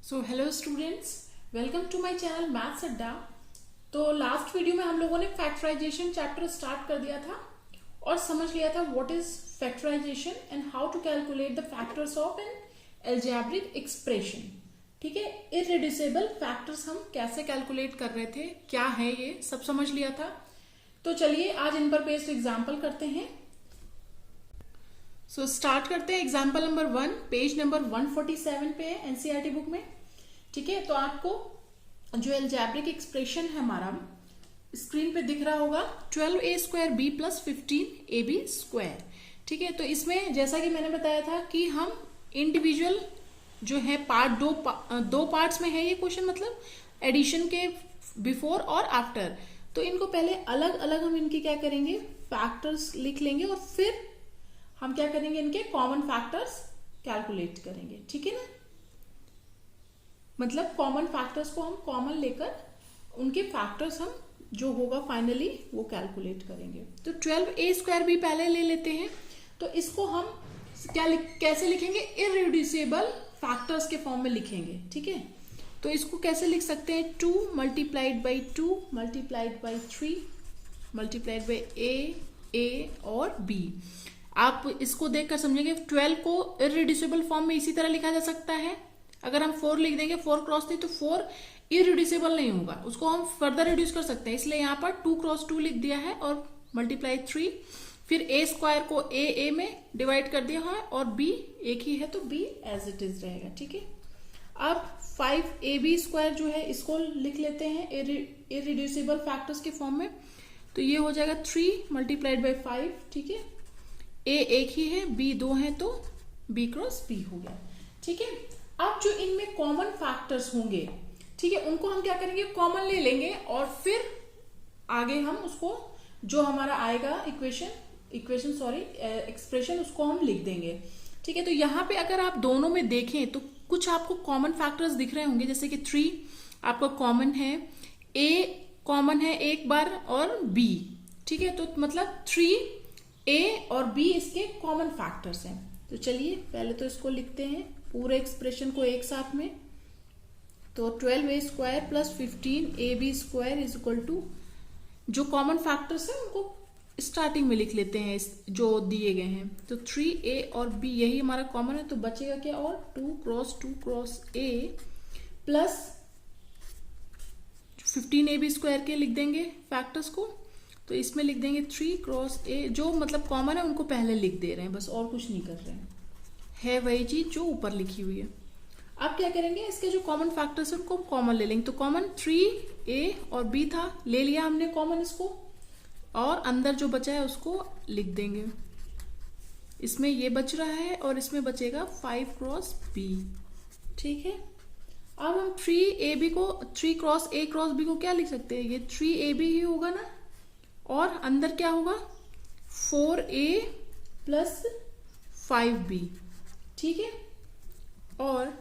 So hello students, welcome to my channel maths Adda. तो last video में हम लोगों ने फैक्टराइजेशन चैप्टर स्टार्ट कर दिया था और समझ लिया था what is factorisation and how to calculate the factors of an algebraic expression. ठीक है, इररिड्यूसिबल फैक्टर्स हम कैसे कैलकुलेट कर रहे थे, क्या है ये सब समझ लिया था। तो चलिए आज इन पर बेस्ड एग्जाम्पल करते हैं। सो स्टार्ट करते हैं। एग्जाम्पल नंबर 1 पेज नंबर 147 पे है एनसीईआरटी बुक में। ठीक है, तो आपको जो एल्जेब्रिक एक्सप्रेशन है हमारा स्क्रीन पे दिख रहा होगा 12a² b + 15ab²। ठीक है, तो इसमें जैसा कि मैंने बताया था कि हम इंडिविजुअल जो है पार्ट दो पार्ट्स में है ये क्वेश्चन, मतलब एडिशन के बिफोर और आफ्टर। तो इनको पहले अलग अलग हम इनके क्या करेंगे, फैक्टर्स लिख लेंगे और फिर हम क्या करेंगे, इनके कॉमन फैक्टर्स कैलकुलेट करेंगे। ठीक है ना, मतलब कॉमन फैक्टर्स को हम कॉमन लेकर उनके फैक्टर्स हम जो होगा फाइनली वो कैलकुलेट करेंगे। तो 12a² b पहले ले लेते हैं। तो इसको हम कैसे लिखेंगे, इररिड्यूसिबल फैक्टर्स के फॉर्म में लिखेंगे। ठीक है, तो इसको कैसे लिख सकते हैं, 2 × 2 × 3 × a और b। आप इसको देखकर समझेंगे 12 को इररिड्यूसिबल फॉर्म में इसी तरह लिखा जा सकता है। अगर हम 4 लिख देंगे, 4 × 3 तो 4 इररिड्यूसिबल नहीं होगा, उसको हम फर्दर रिड्यूस कर सकते हैं। इसलिए यहाँ पर 2 × 2 लिख दिया है और मल्टीप्लाई 3, फिर a² को a में डिवाइड कर दिया है और b एक ही है तो b एज इट इज रहेगा। ठीक है, अब 5ab² जो है इसको लिख लेते हैं इररिड्यूसिबल फैक्टर्स के फॉर्म में। तो ये हो जाएगा 3 × 5। ठीक है, a एक ही है, b 2 है तो b × b हो गया। ठीक है, अब जो इनमें कॉमन फैक्टर्स होंगे, ठीक है, उनको हम क्या करेंगे, कॉमन ले लेंगे और फिर आगे हम उसको जो हमारा आएगा एक्सप्रेशन उसको हम लिख देंगे। ठीक है, तो यहाँ पे अगर आप दोनों में देखें तो कुछ आपको कॉमन फैक्टर्स दिख रहे होंगे, जैसे कि 3 आपका कॉमन है, a कॉमन है एक बार और b। ठीक है, तो मतलब 3a और b इसके कॉमन फैक्टर्स हैं। तो चलिए पहले तो इसको लिखते हैं पूरे एक्सप्रेशन को एक साथ में। तो 12a² + 15ab² = जो कॉमन फैक्टर्स हैं उनको स्टार्टिंग में लिख लेते हैं जो दिए गए हैं। तो 3a और b यही हमारा कॉमन है, तो बचेगा क्या, और 2 × 2 × a प्लस 15ab² के लिख देंगे फैक्टर्स को। तो इसमें लिख देंगे 3 × a, जो मतलब कॉमन है उनको पहले लिख दे रहे हैं, बस और कुछ नहीं कर रहे हैं, है वही चीज जो ऊपर लिखी हुई है। अब क्या करेंगे, इसके जो कॉमन फैक्टर्स है उनको कॉमन ले लेंगे। तो कॉमन 3a और b था, ले लिया हमने कॉमन इसको, और अंदर जो बचा है उसको लिख देंगे। इसमें ये बच रहा है और इसमें बचेगा 5 × b। ठीक है, अब हम 3 × a × b को क्या लिख सकते हैं, ये 3ab ही होगा ना, और अंदर क्या होगा 4a + 5b। ठीक है, और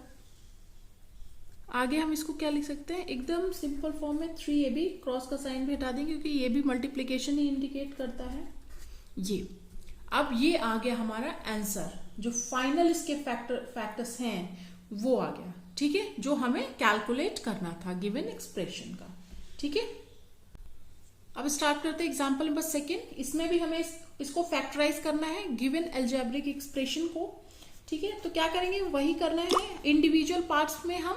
आगे हम इसको क्या लिख सकते हैं, एकदम सिंपल फॉर्म में 3ab, क्रॉस का साइन भी हटा देंगे क्योंकि ये भी मल्टीप्लिकेशन ही इंडिकेट करता है ये। अब ये आ गया हमारा आंसर, जो फाइनल इसके फैक्टर्स हैं वो आ गया। ठीक है, जो हमें कैलकुलेट करना था गिवन एक्सप्रेशन का। ठीक है, अब स्टार्ट करते हैं एग्जाम्पल नंबर 2। इसमें भी हमें इसको फैक्टराइज करना है गिवन एल्जेब्रिक एक्सप्रेशन को। ठीक है, तो क्या करेंगे, वही करना है, इंडिविजुअल पार्ट्स में हम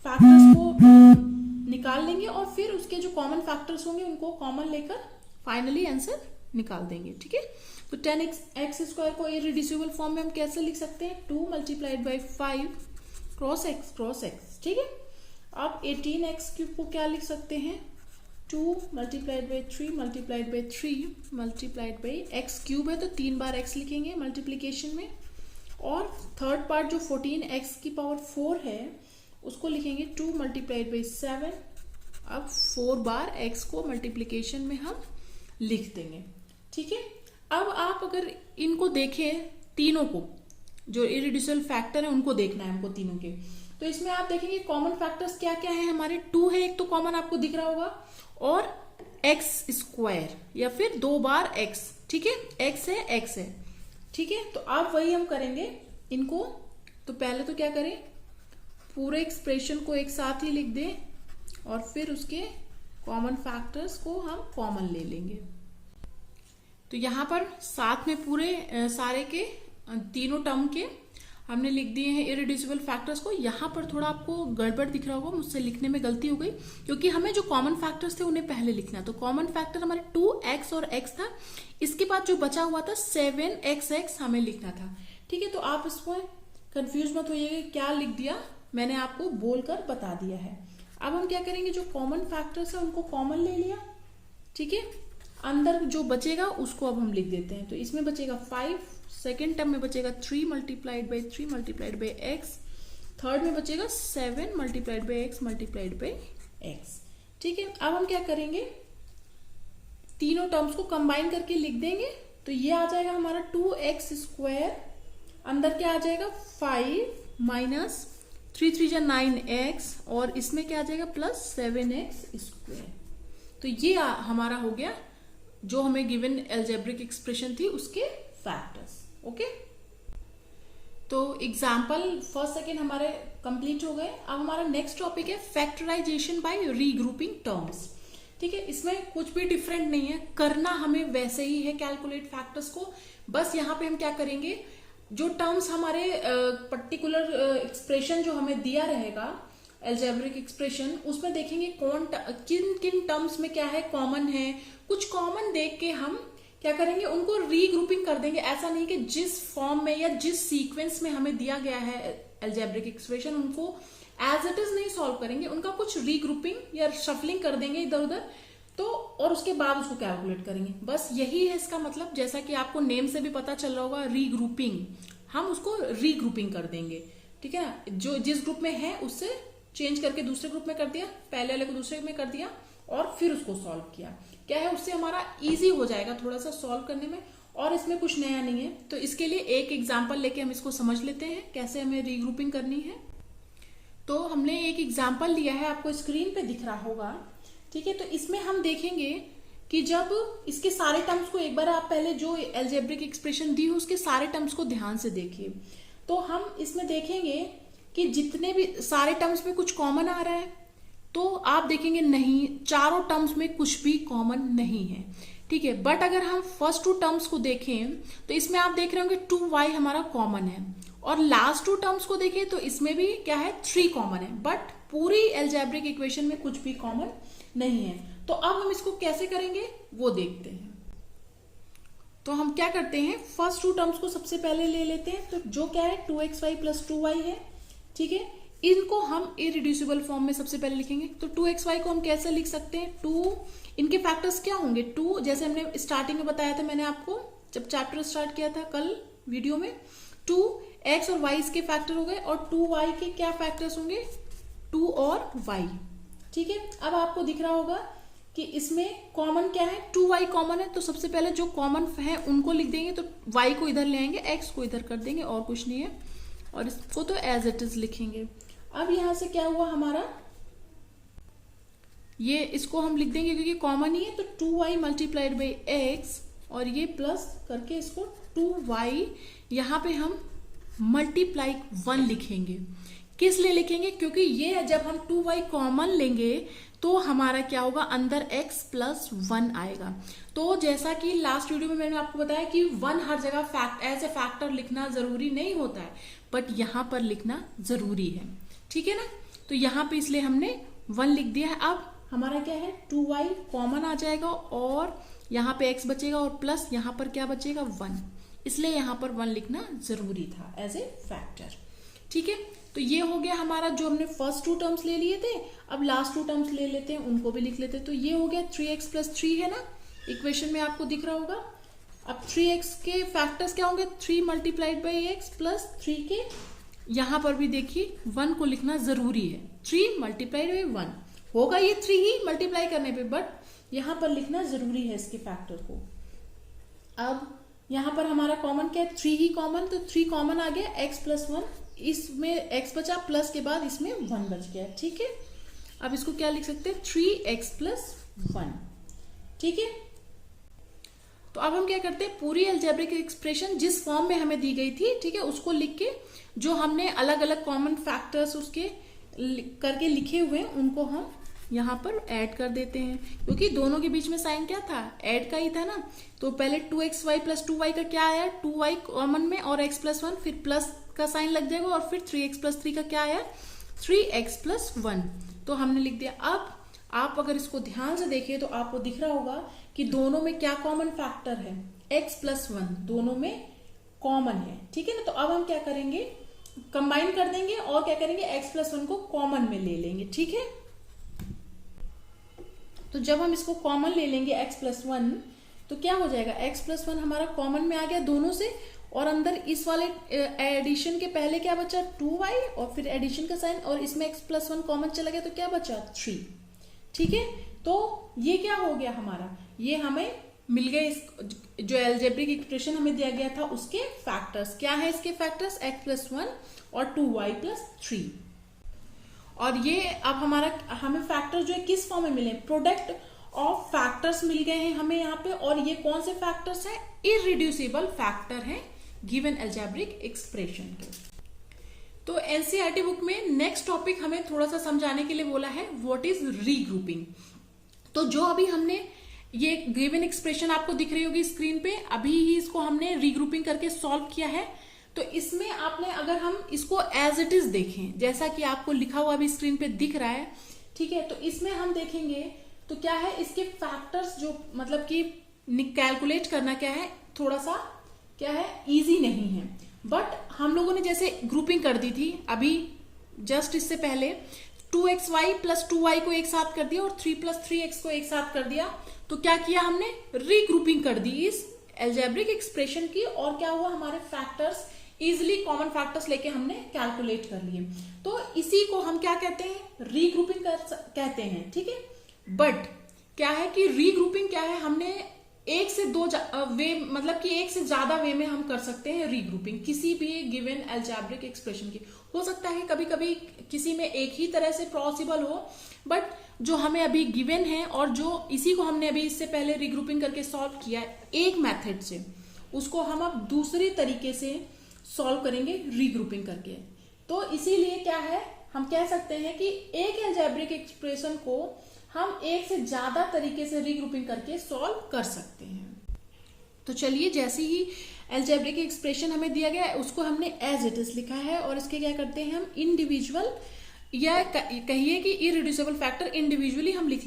फैक्टर्स को निकाल लेंगे और फिर उसके जो कॉमन फैक्टर्स होंगे उनको कॉमन लेकर फाइनली आंसर निकाल देंगे। ठीक है, तो 10x² को इररिड्यूसिबल फॉर्म में हम कैसे लिख सकते हैं, 2 × 5 × x। ठीक है, अब 18x³ को क्या लिख सकते हैं, 2 × 3 × 3 × x³ है तो 3 बार x लिखेंगे मल्टीप्लीकेशन में, और थर्ड पार्ट जो 14x⁴ है उसको लिखेंगे 2 × 7। अब 4 बार x को मल्टीप्लीकेशन में हम लिख देंगे। ठीक है, अब आप अगर इनको देखें तीनों को, जो इररिड्यूसिबल फैक्टर है उनको देखना है हमको तीनों के, तो इसमें आप देखेंगे कॉमन फैक्टर्स क्या क्या है हमारे, 2 है एक तो कॉमन आपको दिख रहा होगा, और x² या फिर 2 बार x। ठीक है, x है। ठीक है, तो आप वही हम करेंगे इनको। तो पहले तो क्या करें, पूरे एक्सप्रेशन को एक साथ ही लिख दें और फिर उसके कॉमन फैक्टर्स को हम कॉमन ले लेंगे। तो यहाँ पर साथ में पूरे सारे के तीनों टर्म के हमने लिख दिए हैं इरेड्यूसिबल फैक्टर्स को। यहाँ पर थोड़ा आपको गड़बड़ दिख रहा होगा, मुझसे लिखने में गलती हो गई, क्योंकि हमें जो कॉमन फैक्टर्स थे उन्हें पहले लिखना। तो कॉमन फैक्टर हमारे 2x और x था, इसके बाद जो बचा हुआ था 7xx हमें लिखना था। ठीक है, तो आप इसमें कंफ्यूज मत होइएगा क्या लिख दिया, मैंने आपको बोलकर बता दिया है। अब हम क्या करेंगे, जो कॉमन फैक्टर्स है उनको कॉमन ले लिया। ठीक है, अंदर जो बचेगा उसको अब हम लिख देते हैं। तो इसमें बचेगा 5, सेकेंड टर्म में बचेगा 3 multiplied by 3 multiplied by x, third में बचेगा 7 multiplied by x multiplied by x। ठीक है, अब हम क्या करेंगे, तीनों टर्म्स को कंबाइन करके लिख देंगे। तो ये आ जाएगा हमारा 2x स्क्वायर, अंदर क्या आ जाएगा 5 माइनस 3 3 जा 9x, और इसमें क्या आ जाएगा प्लस 7x स्क्वायर। तो ये हमारा हो गया जो हमें गिवन एल्जेब्रिक एक्सप्रेशन थी उसके फैक्टर्स। ओके, तो एग्जाम्पल फर्स्ट सेकेंड हमारे कंप्लीट हो गए। अब हमारा नेक्स्ट टॉपिक है फैक्टराइजेशन बाय रीग्रुपिंग टर्म्स। ठीक है, इसमें कुछ भी डिफरेंट नहीं है, करना हमें वैसे ही है कैलकुलेट फैक्टर्स को। बस यहाँ पे हम क्या करेंगे, जो टर्म्स हमारे पर्टिकुलर एक्सप्रेशन जो हमें दिया रहेगा एल्जेब्रिक एक्सप्रेशन, उसमें देखेंगे किन किन टर्म्स में क्या है कॉमन है। कुछ कॉमन देख के हम क्या करेंगे, उनको रीग्रुपिंग कर देंगे। ऐसा नहीं कि जिस फॉर्म में या जिस सीक्वेंस में हमें दिया गया है एल्जेब्रिक एक्सप्रेशन उनको एज इट इज नहीं सॉल्व करेंगे, उनका कुछ रीग्रुपिंग या शफलिंग कर देंगे इधर उधर, तो और उसके बाद उसको कैलकुलेट करेंगे। बस यही है इसका मतलब, जैसा कि आपको नेम से भी पता चल रहा होगा रीग्रुपिंग, हम उसको रीग्रुपिंग कर देंगे। ठीक है ना, जो जिस ग्रुप में है उससे चेंज करके दूसरे ग्रुप में कर दिया, पहले वाले को दूसरे में कर दिया और फिर उसको सॉल्व किया। क्या है, उससे हमारा इजी हो जाएगा थोड़ा सा सॉल्व करने में, और इसमें कुछ नया नहीं है। तो इसके लिए एक एग्जाम्पल लेके हम इसको समझ लेते हैं कैसे हमें रीग्रुपिंग करनी है। तो हमने एक एग्जाम्पल लिया है, आपको स्क्रीन पे दिख रहा होगा। ठीक है, तो इसमें हम देखेंगे कि जब इसके सारे टर्म्स को एक बार आप पहले जो एल्जेब्रिक एक्सप्रेशन दी हो उसके सारे टर्म्स को ध्यान से देखिए। तो हम इसमें देखेंगे कि जितने भी सारे टर्म्स में कुछ कॉमन आ रहा है, तो आप देखेंगे नहीं, चारों टर्म्स में कुछ भी कॉमन नहीं है। ठीक है, बट अगर हम फर्स्ट 2 टर्म्स को देखें तो इसमें आप देख रहे होंगे 2y हमारा कॉमन है, और लास्ट 2 टर्म्स को देखें तो इसमें भी क्या है 3 कॉमन है, बट पूरी एल्जेब्रिक इक्वेशन में कुछ भी कॉमन नहीं है। तो अब हम इसको कैसे करेंगे वो देखते हैं। तो हम क्या करते हैं, फर्स्ट 2 टर्म्स को सबसे पहले ले लेते हैं। तो जो क्या है 2xy प्लस 2y है। ठीक है, इनको हम इरिड्यूसिबल फॉर्म में सबसे पहले लिखेंगे। तो 2xy को हम कैसे लिख सकते हैं, 2 इनके फैक्टर्स क्या होंगे, 2 जैसे हमने स्टार्टिंग में बताया था, मैंने आपको जब चैप्टर स्टार्ट किया था कल वीडियो में, 2x और y इसके फैक्टर हो गए, और 2y के क्या फैक्टर्स होंगे 2 और y। ठीक है, अब आपको दिख रहा होगा कि इसमें कॉमन क्या है, 2y कॉमन है। तो सबसे पहले जो कॉमन है उनको लिख देंगे। तो y को इधर ले आएंगे, x को इधर कर देंगे, और कुछ नहीं है, और इसको तो एज इट इज लिखेंगे। अब यहां से क्या हुआ हमारा, ये इसको हम लिख देंगे क्योंकि कॉमन ही है। तो 2y मल्टीप्लाइड बाई x, और ये प्लस करके इसको 2y, यहाँ पे हम मल्टीप्लाई 1 लिखेंगे। किस लिए लिखेंगे, क्योंकि ये जब हम 2y कॉमन लेंगे तो हमारा क्या होगा, अंदर x प्लस 1 आएगा। तो जैसा कि लास्ट वीडियो में मैंने आपको बताया कि 1 हर जगह एज ए फैक्टर लिखना जरूरी नहीं होता है, बट यहां पर लिखना जरूरी है। ठीक है ना, तो यहाँ पे इसलिए हमने 1 लिख दिया है। अब हमारा क्या है 2y कॉमन आ जाएगा, और यहाँ पे x बचेगा, और प्लस यहाँ पर क्या बचेगा 1, इसलिए यहाँ पर 1 लिखना जरूरी था एज ए फैक्टर। ठीक है, तो ये हो गया हमारा जो हमने फर्स्ट 2 टर्म्स ले लिए थे। अब लास्ट 2 टर्म्स ले लेते हैं, उनको भी लिख लेते हैं। तो ये हो गया 3x प्लस 3 है ना, इक्वेशन में आपको दिख रहा होगा। अब 3x के फैक्टर्स क्या होंगे, 3 मल्टीप्लाइड बाई x प्लस 3 के, यहां पर भी देखिए 1 को लिखना जरूरी है। 3 मल्टीप्लाइड बाई 1 होगा ये 3 ही मल्टीप्लाई करने पे, बट यहां पर लिखना जरूरी है इसके फैक्टर को। अब यहां पर हमारा कॉमन क्या है, 3 ही कॉमन, तो 3 कॉमन आ गया, x प्लस 1, इसमें x बचा, प्लस के बाद इसमें 1 बच गया। ठीक है, अब इसको क्या लिख सकते हैं, 3x प्लस 1। ठीक है, तो तो अब हम क्या करते हैं, पूरी अलजेब्रिक एक्सप्रेशन जिस फॉर्म में हमें दी गई थी, ठीक है, उसको लिख के जो हमने अलग अलग कॉमन फैक्टर्स उसके करके लिखे हुए हैं उनको हम यहाँ पर ऐड कर देते हैं, क्योंकि दोनों के बीच में साइन क्या था, ऐड का ही था ना। तो पहले 2xy प्लस 2y का क्या आया, 2y कॉमन में और x प्लस 1, फिर प्लस का साइन लग जाएगा और फिर 3x प्लस 3 का क्या आया, 3x प्लस 1। तो हमने लिख दिया। अब आप अगर इसको ध्यान से देखिए तो आपको दिख रहा होगा कि दोनों में क्या कॉमन फैक्टर है, x प्लस 1 दोनों में कॉमन है, ठीक है ना। तो अब हम क्या करेंगे, कंबाइन कर देंगे और क्या करेंगे, x प्लस 1 को कॉमन में ले लेंगे, ठीक है। तो जब हम इसको कॉमन ले लेंगे x प्लस 1, तो क्या हो जाएगा, x प्लस 1 हमारा कॉमन में आ गया दोनों से, और अंदर इस वाले एडिशन के पहले क्या बचा, 2y, और फिर एडिशन का साइन, और इसमें x प्लस 1 कॉमन चला गया तो क्या बचा, 3, ठीक है। तो ये क्या हो गया हमारा, ये हमें मिल गए जो अलजेब्रिक एक्सप्रेशन हमें दिया गया था उसके फैक्टर्स। क्या है इसके फैक्टर्स, x प्लस 1 और 2y प्लस 3। और ये अब हमें फैक्टर जो है किस फॉर्म में मिले, प्रोडक्ट ऑफ फैक्टर्स मिल गए हैं हमें यहाँ पे। और ये कौन से फैक्टर्स हैं, इररिड्यूसिबल फैक्टर हैं गिवन अलजेब्रिक एक्सप्रेशन के। तो एनसीईआरटी बुक में नेक्स्ट टॉपिक हमें थोड़ा सा समझाने के लिए बोला है, व्हाट इज रीग्रुपिंग। तो जो अभी हमने ये गिवन एक्सप्रेशन आपको दिख रही होगी स्क्रीन पे, अभी ही इसको हमने रीग्रुपिंग करके सॉल्व किया है। तो इसमें आपने, अगर हम इसको एज इट इज देखें, जैसा कि आपको लिखा हुआ अभी स्क्रीन पे दिख रहा है, ठीक है, तो इसमें हम देखेंगे तो क्या है, इसके फैक्टर्स जो मतलब कि कैलकुलेट करना क्या है, थोड़ा सा क्या है, इजी नहीं है। बट हम लोगों ने जैसे ग्रुपिंग कर दी थी अभी जस्ट इससे पहले, 2xy प्लस 2y को एक साथ कर दिया और 3 प्लस 3x को एक साथ कर दिया। तो क्या किया हमने, रीग्रुपिंग कर दी इस अलजेब्रिक एक्सप्रेशन की, और क्या हुआ, हमारे फैक्टर्स इजिली कॉमन फैक्टर्स लेके हमने कैलकुलेट कर लिए। तो इसी को हम क्या कहते हैं, रीग्रुपिंग कहते हैं, ठीक है। बट क्या है कि रीग्रुपिंग क्या है, हमने एक से दो वे, मतलब कि एक से ज्यादा वे में हम कर सकते हैं रीग्रुपिंग किसी भी गिवन अलजेब्रिक एक्सप्रेशन की। हो सकता है कभी कभी किसी में एक ही तरह से पॉसिबल हो, बट जो हमें अभी गिवन है और जो इसी को हमने अभी इससे पहले रीग्रुपिंग करके सॉल्व किया एक मेथड से, उसको हम अब दूसरी तरीके से सॉल्व करेंगे रीग्रुपिंग करके। तो इसीलिए क्या है, हम कह सकते हैं कि एक अलजेब्रिक एक्सप्रेशन को हम एक से ज्यादा तरीके से रीग्रुपिंग करके सॉल्व कर सकते हैं। तो चलिए, जैसे ही अलजेब्रिक एक्सप्रेशन हमें दिया गया है उसको हमने एज इट इज लिखा है, और इसके क्या करते हैं, हम इंडिविजुअल या कहिए कि इररिड्यूसिबल फैक्टर इंडिविजुअली हम लिख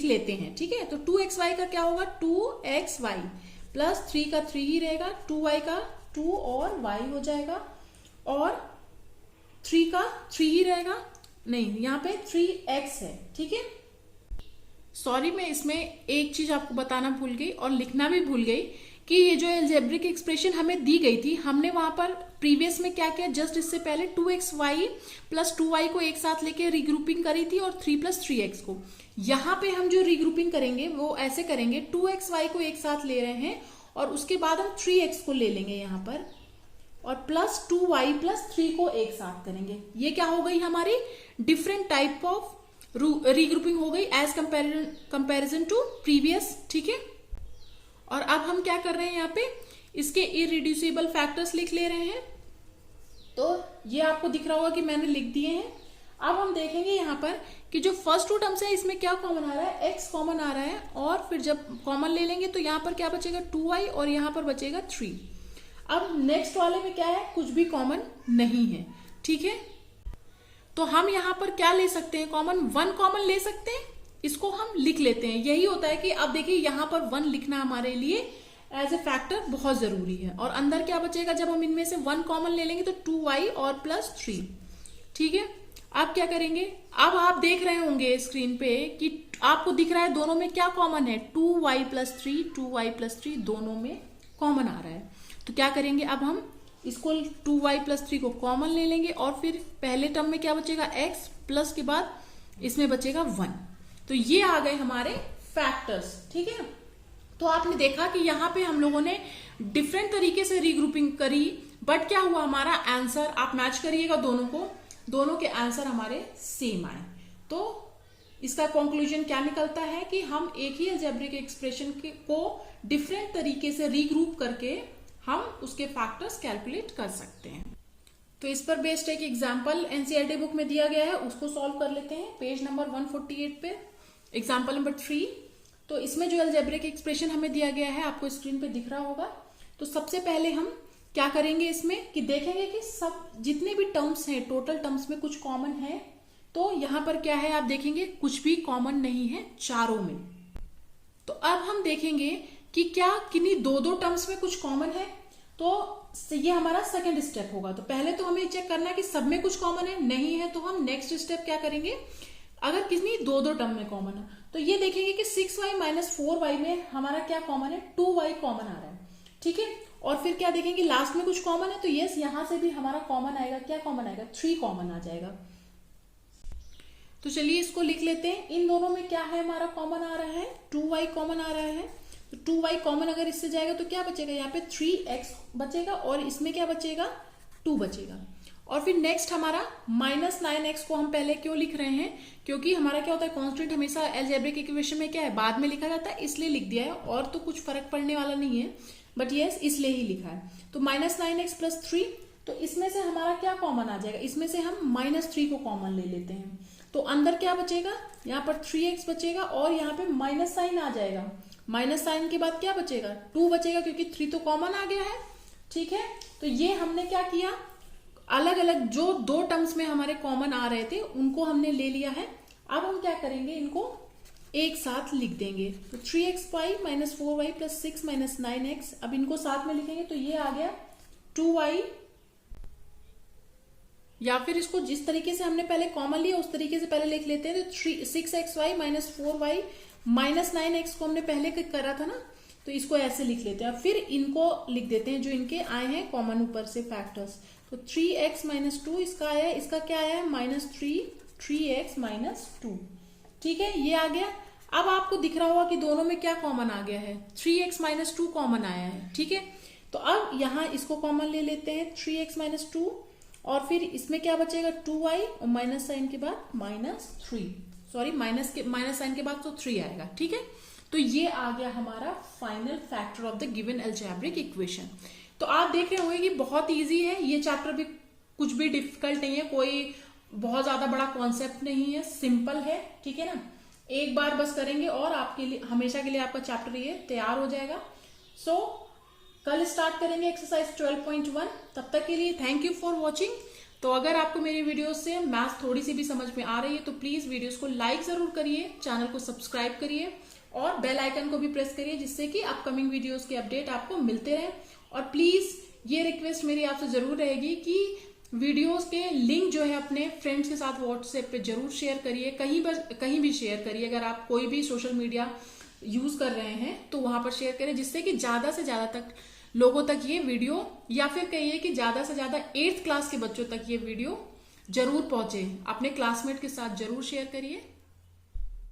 लेते हैं, ठीक है। तो 2xy का क्या होगा, 2xy प्लस 3 का 3 ही रहेगा, 2y का 2 और y हो जाएगा, और 3 का 3 ही रहेगा, नहीं यहाँ पे 3x है, ठीक है। सॉरी, मैं इसमें एक चीज आपको बताना भूल गई और लिखना भी भूल गई कि ये जो अलजेब्रिक एक्सप्रेशन हमें दी गई थी, हमने वहां पर प्रीवियस में क्या किया, जस्ट इससे पहले 2xy प्लस 2y को एक साथ लेके रीग्रुपिंग करी थी और 3 प्लस 3x को। यहाँ पे हम जो रीग्रुपिंग करेंगे वो ऐसे करेंगे, 2xy को एक साथ ले रहे हैं और उसके बाद हम 3x को ले लेंगे यहाँ पर, और प्लस 2y प्लस 3 को एक साथ करेंगे। ये क्या हो गई, हमारी डिफरेंट टाइप ऑफ रीग्रुपिंग हो गई एज कंपैरिजन टू प्रीवियस, ठीक है। और अब हम क्या कर रहे हैं, यहाँ पे इसके इररिड्यूसिबल फैक्टर्स लिख ले रहे हैं। तो ये आपको दिख रहा होगा कि मैंने लिख दिए हैं। अब हम देखेंगे यहाँ पर कि जो फर्स्ट टू टर्म्स है इसमें क्या कॉमन आ रहा है, x कॉमन आ रहा है, और फिर जब कॉमन ले लेंगे तो यहाँ पर क्या बचेगा, 2y, और यहाँ पर बचेगा 3। अब नेक्स्ट वाले में क्या है, कुछ भी कॉमन नहीं है, ठीक है। तो हम यहाँ पर क्या ले सकते हैं, कॉमन 1 कॉमन ले सकते हैं, इसको हम लिख लेते हैं। यही होता है कि अब देखिए यहाँ पर 1 लिखना हमारे लिए एज ए फैक्टर बहुत जरूरी है। और अंदर क्या बचेगा, जब हम इनमें से 1 कॉमन ले लेंगे तो 2y और प्लस 3, ठीक है। अब क्या करेंगे, अब आप देख रहे होंगे स्क्रीन पे कि आपको दिख रहा है दोनों में क्या कॉमन है, 2y प्लस 3, 2y प्लस 3 दोनों में कॉमन आ रहा है। तो क्या करेंगे, अब हम इसको 2y प्लस 3 को कॉमन ले लेंगे, और फिर पहले टर्म में क्या बचेगा, x प्लस के बाद इसमें बचेगा 1। तो ये आ गए हमारे फैक्टर्स, ठीक है। तो आपने देखा कि यहाँ पे हम लोगों ने डिफरेंट तरीके से रीग्रुपिंग करी, बट क्या हुआ, हमारा आंसर, आप मैच करिएगा दोनों को, दोनों के आंसर हमारे सेम आए। तो इसका कंक्लूजन क्या निकलता है कि हम एक ही अलजेब्रिक एक्सप्रेशन को डिफरेंट तरीके से रीग्रुप करके हम उसके फैक्टर्स कैलकुलेट कर सकते हैं। तो इस पर बेस्ड एक एग्जाम्पल एनसीईआरटी बुक में दिया गया है, उसको सॉल्व कर लेते हैं। पेज नंबर 148 पे एग्जाम्पल नंबर 3। तो इसमें जो अलजेब्रिक एक्सप्रेशन हमें दिया गया है आपको स्क्रीन पे दिख रहा होगा। तो सबसे पहले हम क्या करेंगे इसमें कि देखेंगे कि सब जितने भी टर्म्स हैं टोटल टर्म्स में कुछ कॉमन है। तो यहां पर क्या है आप देखेंगे कुछ भी कॉमन नहीं है चारों में। तो अब हम देखेंगे कि क्या किन्हीं दो दो टर्म्स में कुछ कॉमन है। तो ये हमारा सेकंड स्टेप होगा। तो पहले तो हमें चेक करना है कि सब में कुछ कॉमन है, नहीं है तो हम नेक्स्ट स्टेप क्या करेंगे, अगर किसी दो दो टर्म में कॉमन है तो ये देखेंगे कि 6y माइनस 4y में हमारा क्या कॉमन है, 2y कॉमन आ रहा है। ठीक है, और फिर क्या देखेंगे लास्ट में कुछ कॉमन है तो यस यहां से भी हमारा कॉमन आएगा, क्या कॉमन आएगा, 3 कॉमन आ जाएगा। तो चलिए इसको लिख लेते हैं। इन दोनों में क्या है हमारा कॉमन आ रहा है, 2y कॉमन आ रहा है। तो 2y कॉमन अगर इससे जाएगा तो क्या बचेगा, यहाँ पे 3x बचेगा और इसमें क्या बचेगा, 2 बचेगा। और फिर नेक्स्ट हमारा -9x को हम पहले क्यों लिख रहे हैं, क्योंकि हमारा क्या होता है कांस्टेंट हमेशा अलजेब्रिक इक्वेशन में क्या है बाद में लिखा जाता है, इसलिए लिख दिया है। और तो कुछ फर्क पड़ने वाला नहीं है, बट यस इसलिए ही लिखा है। तो -9x + 3, तो इसमें से हमारा क्या कॉमन आ जाएगा, इसमें से हम -3 को कॉमन ले लेते हैं। तो अंदर क्या बचेगा, यहाँ पर 3x बचेगा और यहाँ पे माइनस साइन आ जाएगा। माइनस साइन के बाद क्या बचेगा, 2 बचेगा क्योंकि 3 तो कॉमन आ गया है। ठीक है, तो ये हमने क्या किया, अलग अलग जो दो टर्म्स में हमारे कॉमन आ रहे थे उनको हमने ले लिया है। अब हम क्या करेंगे, इनको एक साथ लिख देंगे। तो 3xy - 4y + 6 - 9x, अब इनको साथ में लिखेंगे तो ये आ गया 2y, या फिर इसको जिस तरीके से हमने पहले कॉमन लिया उस तरीके से पहले लिख लेते हैं। तो 6xy - 4y - 9x को हमने पहले करा था ना, तो इसको ऐसे लिख लेते हैं। फिर इनको लिख देते हैं जो इनके आए हैं कॉमन ऊपर से फैक्टर्स। तो 3x - 2 इसका आया है, इसका क्या आया है -3, 3x - 2। ठीक है, ये आ गया। अब आपको दिख रहा होगा कि दोनों में क्या कॉमन आ गया है, 3x - 2 कॉमन आया है। ठीक है, तो अब यहां इसको कॉमन ले लेते हैं 3x - 2, और फिर इसमें क्या बचेगा 2y और माइनस साइन के बाद -3, सॉरी माइनस साइन के बाद तो 3 आएगा। ठीक है, तो ये आ गया हमारा final factor of the given algebraic equation. तो आप देख रहे होंगे कि बहुत इजी है ये चैप्टर, भी कुछ भी डिफिकल्ट नहीं है, कोई बहुत ज्यादा बड़ा कॉन्सेप्ट नहीं है, सिंपल है। ठीक है ना, एक बार बस करेंगे और आपके लिए हमेशा के लिए आपका चैप्टर ये तैयार हो जाएगा। सो कल स्टार्ट करेंगे एक्सरसाइज 12.1। तब तक के लिए थैंक यू फॉर वॉचिंग। तो अगर आपको मेरी वीडियो से मैथ्स थोड़ी सी भी समझ में आ रही है तो प्लीज वीडियोस को लाइक जरूर करिए, चैनल को सब्सक्राइब करिए और बेल आइकन को भी प्रेस करिए, जिससे कि अपकमिंग वीडियोस के अपडेट आपको मिलते रहे। और प्लीज ये रिक्वेस्ट मेरी आपसे जरूर रहेगी कि वीडियोस के लिंक जो है अपने फ्रेंड्स के साथ व्हाट्सएप पे जरूर शेयर करिए, कहीं भी शेयर करिए। अगर आप कोई भी सोशल मीडिया यूज कर रहे हैं तो वहां पर शेयर करें, जिससे कि ज्यादा से ज्यादा तक लोगों तक ये वीडियो, या फिर कहिए कि ज्यादा से ज्यादा 8th क्लास के बच्चों तक ये वीडियो जरूर पहुंचे। अपने क्लासमेट के साथ जरूर शेयर करिए।